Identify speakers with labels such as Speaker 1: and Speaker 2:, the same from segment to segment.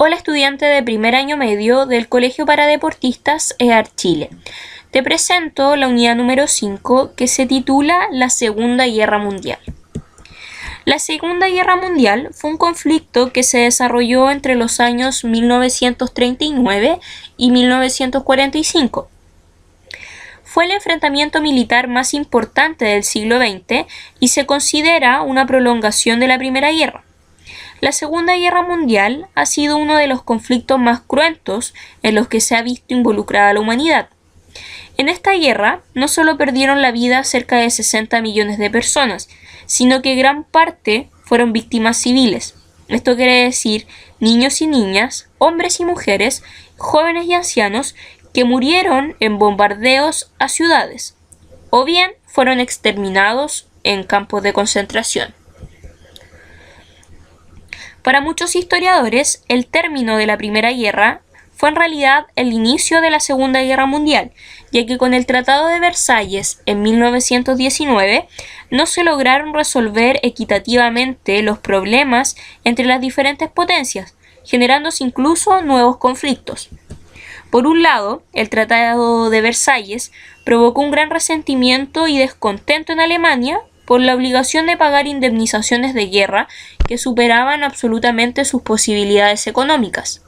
Speaker 1: Hola estudiante de primer año medio del Colegio para Deportistas EAR Chile. Te presento la unidad número 5 que se titula La Segunda Guerra Mundial. La Segunda Guerra Mundial fue un conflicto que se desarrolló entre los años 1939 y 1945. Fue el enfrentamiento militar más importante del siglo XX y se considera una prolongación de la Primera Guerra. La Segunda Guerra Mundial ha sido uno de los conflictos más cruentos en los que se ha visto involucrada la humanidad. En esta guerra no solo perdieron la vida cerca de 60 millones de personas, sino que gran parte fueron víctimas civiles. Esto quiere decir niños y niñas, hombres y mujeres, jóvenes y ancianos que murieron en bombardeos a ciudades, o bien fueron exterminados en campos de concentración. Para muchos historiadores, el término de la Primera Guerra fue en realidad el inicio de la Segunda Guerra Mundial, ya que con el Tratado de Versalles en 1919 no se lograron resolver equitativamente los problemas entre las diferentes potencias, generándose incluso nuevos conflictos. Por un lado, el Tratado de Versalles provocó un gran resentimiento y descontento en Alemania por la obligación de pagar indemnizaciones de guerra que superaban absolutamente sus posibilidades económicas.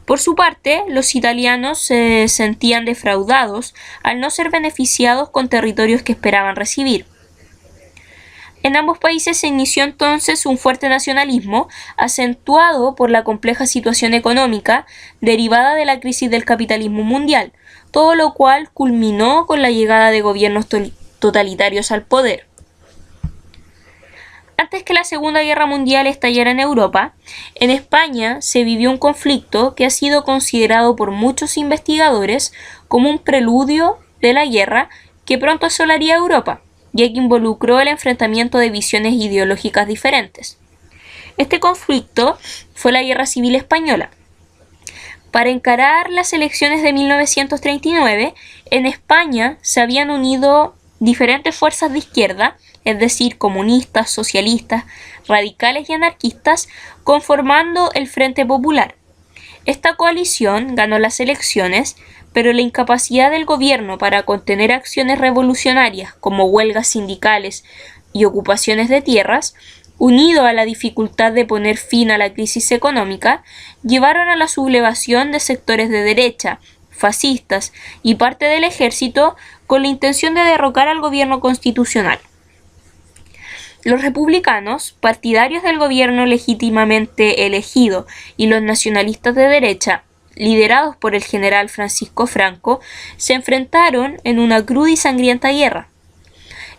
Speaker 1: Por su parte, los italianos se sentían defraudados al no ser beneficiados con territorios que esperaban recibir. En ambos países se inició entonces un fuerte nacionalismo, acentuado por la compleja situación económica derivada de la crisis del capitalismo mundial, todo lo cual culminó con la llegada de gobiernos totalitarios al poder. Antes que la Segunda Guerra Mundial estallara en Europa, en España se vivió un conflicto que ha sido considerado por muchos investigadores como un preludio de la guerra que pronto asolaría Europa, ya que involucró el enfrentamiento de visiones ideológicas diferentes. Este conflicto fue la Guerra Civil Española. Para encarar las elecciones de 1939, en España se habían unido diferentes fuerzas de izquierda, es decir, comunistas, socialistas, radicales y anarquistas, conformando el Frente Popular. Esta coalición ganó las elecciones, pero la incapacidad del gobierno para contener acciones revolucionarias como huelgas sindicales y ocupaciones de tierras, unido a la dificultad de poner fin a la crisis económica, llevaron a la sublevación de sectores de derecha, fascistas y parte del ejército con la intención de derrocar al gobierno constitucional. Los republicanos, partidarios del gobierno legítimamente elegido, y los nacionalistas de derecha, liderados por el general Francisco Franco, se enfrentaron en una cruda y sangrienta guerra.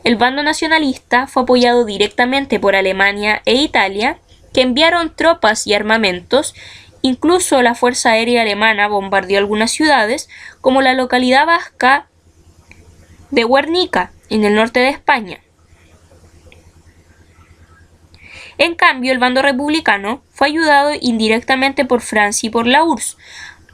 Speaker 1: El bando nacionalista fue apoyado directamente por Alemania e Italia, que enviaron tropas y armamentos. Incluso la Fuerza Aérea Alemana bombardeó algunas ciudades, como la localidad vasca de Guernica, en el norte de España. En cambio, el bando republicano fue ayudado indirectamente por Francia y por la URSS,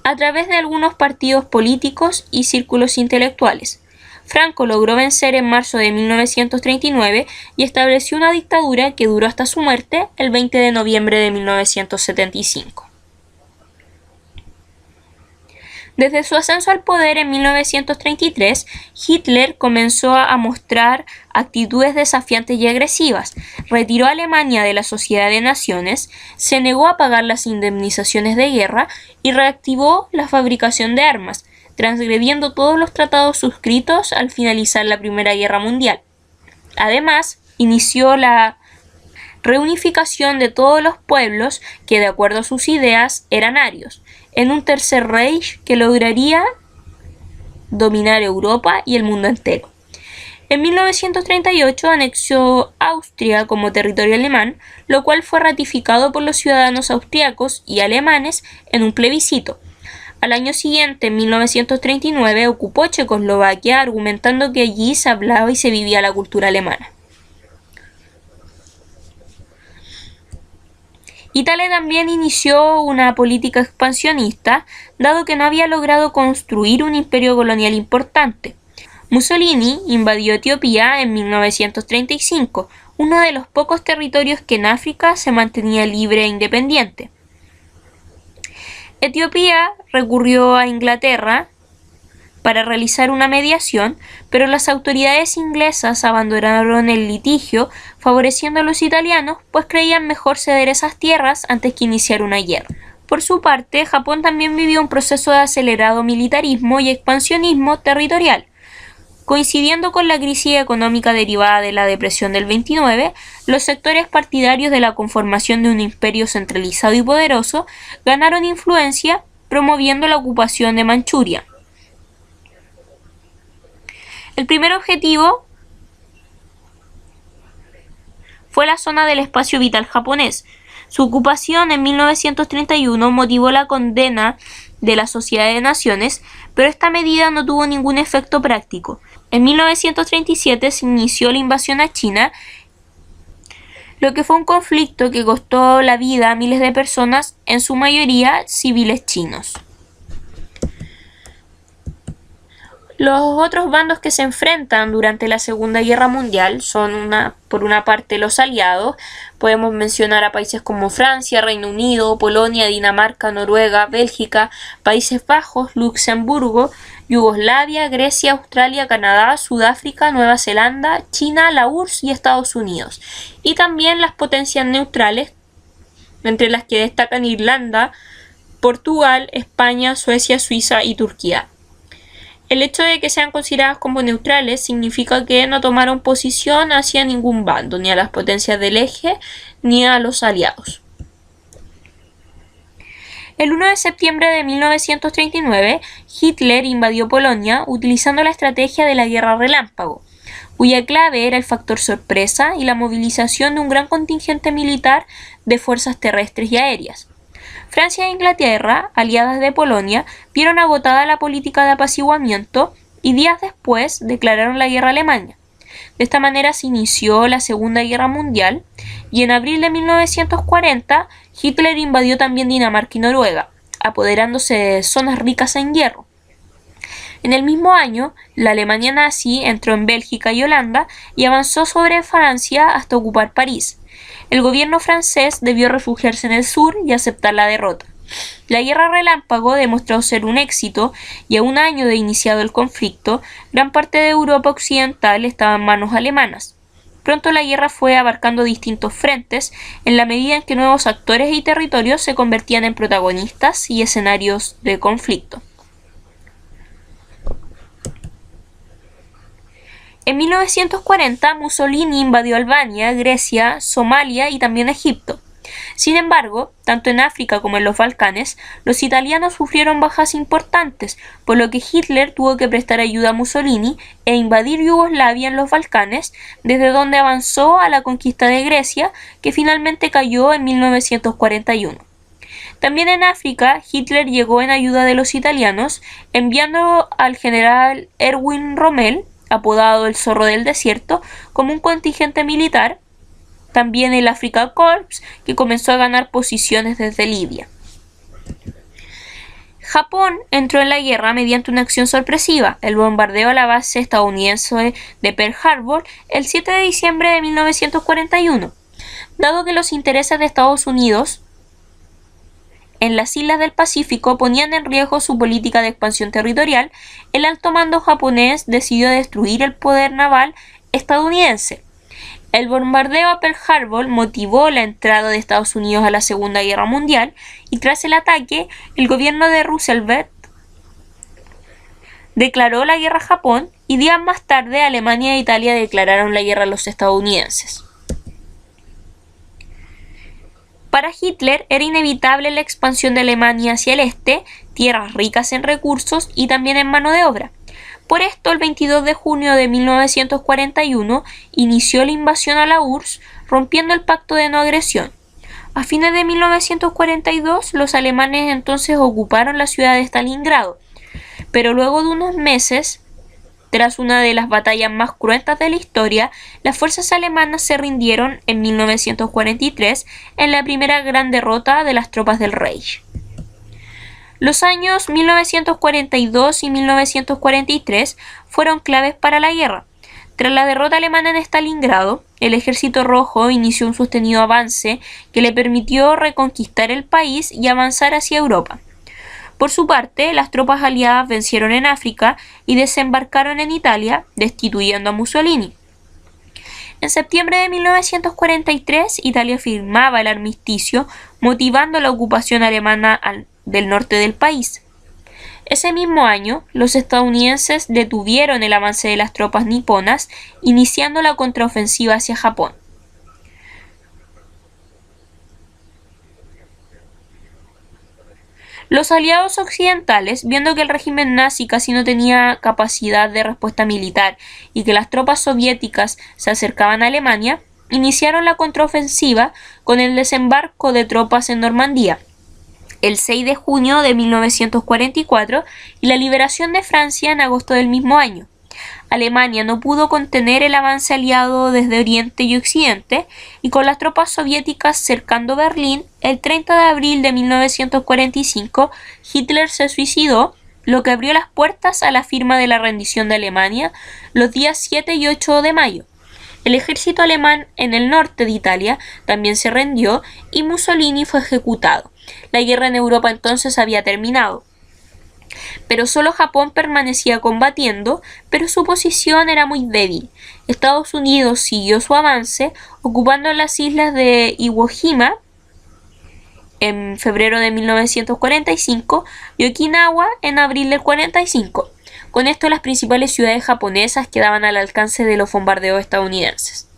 Speaker 1: a través de algunos partidos políticos y círculos intelectuales. Franco logró vencer en marzo de 1939 y estableció una dictadura que duró hasta su muerte el 20 de noviembre de 1975. Desde su ascenso al poder en 1933, Hitler comenzó a mostrar actitudes desafiantes y agresivas, retiró a Alemania de la Sociedad de Naciones, se negó a pagar las indemnizaciones de guerra y reactivó la fabricación de armas, transgrediendo todos los tratados suscritos al finalizar la Primera Guerra Mundial. Además, inició la reunificación de todos los pueblos que, de acuerdo a sus ideas, eran arios, en un tercer Reich que lograría dominar Europa y el mundo entero. En 1938 anexó Austria como territorio alemán, lo cual fue ratificado por los ciudadanos austriacos y alemanes en un plebiscito. Al año siguiente, en 1939, ocupó Checoslovaquia, argumentando que allí se hablaba y se vivía la cultura alemana. Italia también inició una política expansionista, dado que no había logrado construir un imperio colonial importante. Mussolini invadió Etiopía en 1935, uno de los pocos territorios que en África se mantenía libre e independiente. Etiopía recurrió a Inglaterra para realizar una mediación, pero las autoridades inglesas abandonaron el litigio, favoreciendo a los italianos, pues creían mejor ceder esas tierras antes que iniciar una guerra. Por su parte, Japón también vivió un proceso de acelerado militarismo y expansionismo territorial. Coincidiendo con la crisis económica derivada de la depresión del 29, los sectores partidarios de la conformación de un imperio centralizado y poderoso ganaron influencia, promoviendo la ocupación de Manchuria. El primer objetivo fue la zona del espacio vital japonés. Su ocupación en 1931 motivó la condena de la Sociedad de Naciones, pero esta medida no tuvo ningún efecto práctico. En 1937 se inició la invasión a China, lo que fue un conflicto que costó la vida a miles de personas, en su mayoría civiles chinos. Los otros bandos que se enfrentan durante la Segunda Guerra Mundial son por una parte los aliados. Podemos mencionar a países como Francia, Reino Unido, Polonia, Dinamarca, Noruega, Bélgica, Países Bajos, Luxemburgo, Yugoslavia, Grecia, Australia, Canadá, Sudáfrica, Nueva Zelanda, China, la URSS y Estados Unidos. Y también las potencias neutrales, entre las que destacan Irlanda, Portugal, España, Suecia, Suiza y Turquía. El hecho de que sean consideradas como neutrales significa que no tomaron posición hacia ningún bando, ni a las potencias del eje, ni a los aliados. El 1 de septiembre de 1939, Hitler invadió Polonia utilizando la estrategia de la guerra relámpago, cuya clave era el factor sorpresa y la movilización de un gran contingente militar de fuerzas terrestres y aéreas. Francia e Inglaterra, aliadas de Polonia, vieron agotada la política de apaciguamiento y días después declararon la guerra a Alemania. De esta manera se inició la Segunda Guerra Mundial y en abril de 1940 Hitler invadió también Dinamarca y Noruega, apoderándose de zonas ricas en hierro. En el mismo año, la Alemania nazi entró en Bélgica y Holanda y avanzó sobre Francia hasta ocupar París. El gobierno francés debió refugiarse en el sur y aceptar la derrota. La guerra relámpago demostró ser un éxito y a un año de iniciado el conflicto, gran parte de Europa occidental estaba en manos alemanas. Pronto la guerra fue abarcando distintos frentes en la medida en que nuevos actores y territorios se convertían en protagonistas y escenarios de conflicto. En 1940, Mussolini invadió Albania, Grecia, Somalia y también Egipto. Sin embargo, tanto en África como en los Balcanes, los italianos sufrieron bajas importantes, por lo que Hitler tuvo que prestar ayuda a Mussolini e invadir Yugoslavia en los Balcanes, desde donde avanzó a la conquista de Grecia, que finalmente cayó en 1941. También en África, Hitler llegó en ayuda de los italianos, enviando al general Erwin Rommel, apodado el Zorro del Desierto, como un contingente militar, también el Afrika Korps, que comenzó a ganar posiciones desde Libia. Japón entró en la guerra mediante una acción sorpresiva, el bombardeo a la base estadounidense de Pearl Harbor el 7 de diciembre de 1941. Dado que los intereses de Estados Unidos en las islas del Pacífico ponían en riesgo su política de expansión territorial, el alto mando japonés decidió destruir el poder naval estadounidense. El bombardeo a Pearl Harbor motivó la entrada de Estados Unidos a la Segunda Guerra Mundial y tras el ataque, el gobierno de Roosevelt declaró la guerra a Japón y días más tarde Alemania e Italia declararon la guerra a los estadounidenses. Para Hitler era inevitable la expansión de Alemania hacia el este, tierras ricas en recursos y también en mano de obra. Por esto, el 22 de junio de 1941 inició la invasión a la URSS, rompiendo el pacto de no agresión. A fines de 1942, los alemanes entonces ocuparon la ciudad de Stalingrado, pero luego de unos meses, tras una de las batallas más cruentas de la historia, las fuerzas alemanas se rindieron en 1943 en la primera gran derrota de las tropas del Reich. Los años 1942 y 1943 fueron claves para la guerra. Tras la derrota alemana en Stalingrado, el Ejército Rojo inició un sostenido avance que le permitió reconquistar el país y avanzar hacia Europa. Por su parte, las tropas aliadas vencieron en África y desembarcaron en Italia, destituyendo a Mussolini. En septiembre de 1943, Italia firmaba el armisticio, motivando la ocupación alemana del norte del país. Ese mismo año, los estadounidenses detuvieron el avance de las tropas niponas, iniciando la contraofensiva hacia Japón. Los aliados occidentales, viendo que el régimen nazi casi no tenía capacidad de respuesta militar y que las tropas soviéticas se acercaban a Alemania, iniciaron la contraofensiva con el desembarco de tropas en Normandía el 6 de junio de 1944 y la liberación de Francia en agosto del mismo año. Alemania no pudo contener el avance aliado desde Oriente y Occidente, y con las tropas soviéticas cercando Berlín, el 30 de abril de 1945, Hitler se suicidó, lo que abrió las puertas a la firma de la rendición de Alemania los días 7 y 8 de mayo. El ejército alemán en el norte de Italia también se rindió y Mussolini fue ejecutado. La guerra en Europa entonces había terminado. Pero solo Japón permanecía combatiendo, pero su posición era muy débil. Estados Unidos siguió su avance, ocupando las islas de Iwo Jima en febrero de 1945 y Okinawa en abril del 45. Con esto las principales ciudades japonesas quedaban al alcance de los bombardeos estadounidenses.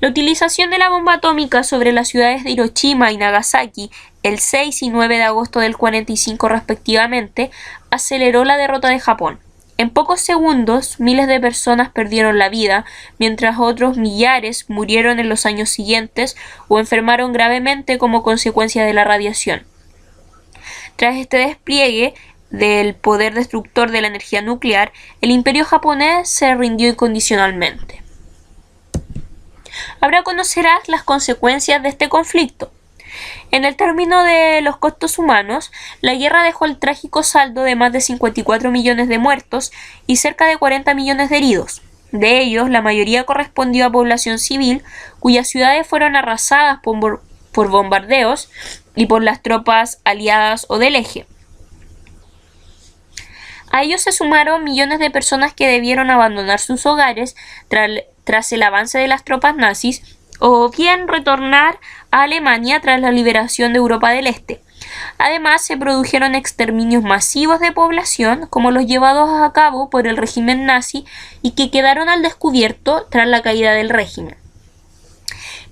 Speaker 1: La utilización de la bomba atómica sobre las ciudades de Hiroshima y Nagasaki el 6 y 9 de agosto del 45 respectivamente aceleró la derrota de Japón. En pocos segundos, miles de personas perdieron la vida, mientras otros millares murieron en los años siguientes o enfermaron gravemente como consecuencia de la radiación. Tras este despliegue del poder destructor de la energía nuclear, el imperio japonés se rindió incondicionalmente. Ahora conocerás las consecuencias de este conflicto. En el término de los costos humanos, la guerra dejó el trágico saldo de más de 54 millones de muertos y cerca de 40 millones de heridos. De ellos, la mayoría correspondió a población civil, cuyas ciudades fueron arrasadas por bombardeos y por las tropas aliadas o del eje. A ellos se sumaron millones de personas que debieron abandonar sus hogares tras el avance de las tropas nazis o bien retornar a Alemania tras la liberación de Europa del Este. Además, se produjeron exterminios masivos de población, como los llevados a cabo por el régimen nazi y que quedaron al descubierto tras la caída del régimen.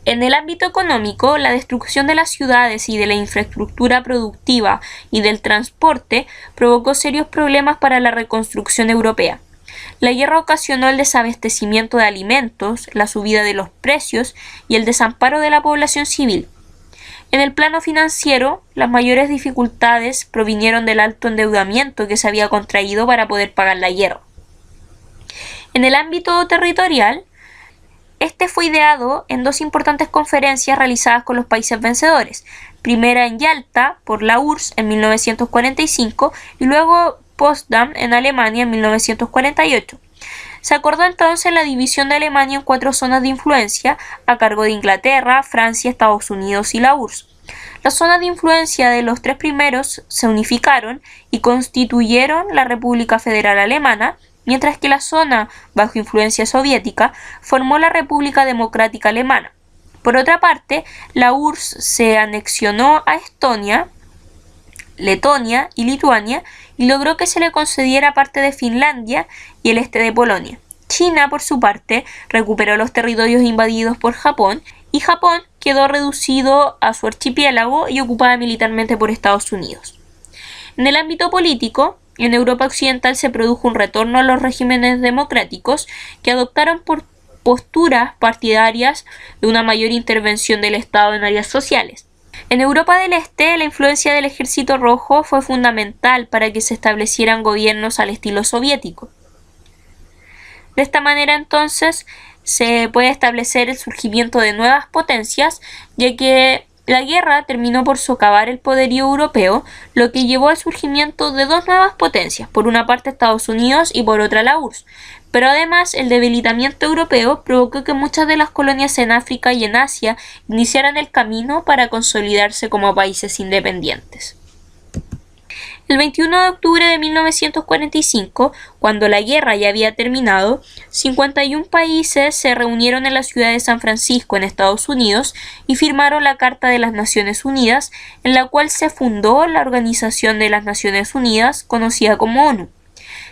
Speaker 1: En el ámbito económico, la destrucción de las ciudades y de la infraestructura productiva y del transporte provocó serios problemas para la reconstrucción europea. La guerra ocasionó el desabastecimiento de alimentos, la subida de los precios y el desamparo de la población civil. En el plano financiero, las mayores dificultades provinieron del alto endeudamiento que se había contraído para poder pagar la guerra. En el ámbito territorial, este fue ideado en dos importantes conferencias realizadas con los países vencedores, primera en Yalta por la URSS en 1945 y luego Potsdam en Alemania en 1948. Se acordó entonces la división de Alemania en 4 zonas de influencia a cargo de Inglaterra, Francia, Estados Unidos y la URSS. Las zonas de influencia de los 3 primeros se unificaron y constituyeron la República Federal Alemana, mientras que la zona bajo influencia soviética formó la República Democrática Alemana. Por otra parte, la URSS se anexionó a Estonia, Letonia y Lituania y logró que se le concediera parte de Finlandia y el este de Polonia. China, por su parte, recuperó los territorios invadidos por Japón y Japón quedó reducido a su archipiélago y ocupada militarmente por Estados Unidos. En el ámbito político, en Europa Occidental se produjo un retorno a los regímenes democráticos que adoptaron posturas partidarias de una mayor intervención del Estado en áreas sociales. En Europa del Este, la influencia del Ejército Rojo fue fundamental para que se establecieran gobiernos al estilo soviético. De esta manera, entonces, se puede establecer el surgimiento de nuevas potencias, ya que La guerra terminó por socavar el poderío europeo, lo que llevó al surgimiento de dos nuevas potencias, por una parte Estados Unidos y por otra la URSS. Pero además el debilitamiento europeo provocó que muchas de las colonias en África y en Asia iniciaran el camino para consolidarse como países independientes. El 21 de octubre de 1945, cuando la guerra ya había terminado, 51 países se reunieron en la ciudad de San Francisco, en Estados Unidos, y firmaron la Carta de las Naciones Unidas, en la cual se fundó la Organización de las Naciones Unidas, conocida como ONU.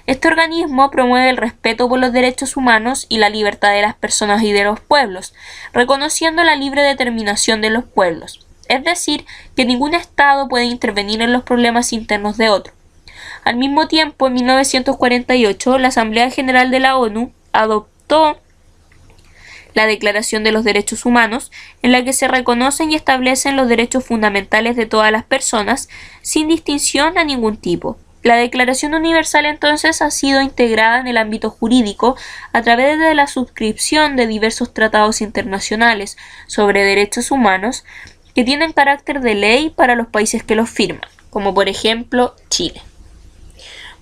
Speaker 1: Este organismo promueve el respeto por los derechos humanos y la libertad de las personas y de los pueblos, reconociendo la libre determinación de los pueblos. Es decir, que ningún Estado puede intervenir en los problemas internos de otro. Al mismo tiempo, en 1948, la Asamblea General de la ONU adoptó la Declaración de los Derechos Humanos, en la que se reconocen y establecen los derechos fundamentales de todas las personas, sin distinción a ningún tipo. La Declaración Universal entonces ha sido integrada en el ámbito jurídico a través de la suscripción de diversos tratados internacionales sobre derechos humanos, que tienen carácter de ley para los países que los firman, como por ejemplo Chile.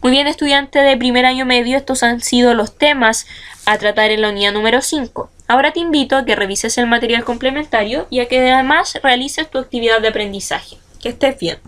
Speaker 1: Muy bien, estudiante de primer año medio, estos han sido los temas a tratar en la unidad número 5. Ahora te invito a que revises el material complementario y a que además realices tu actividad de aprendizaje. Que estés bien.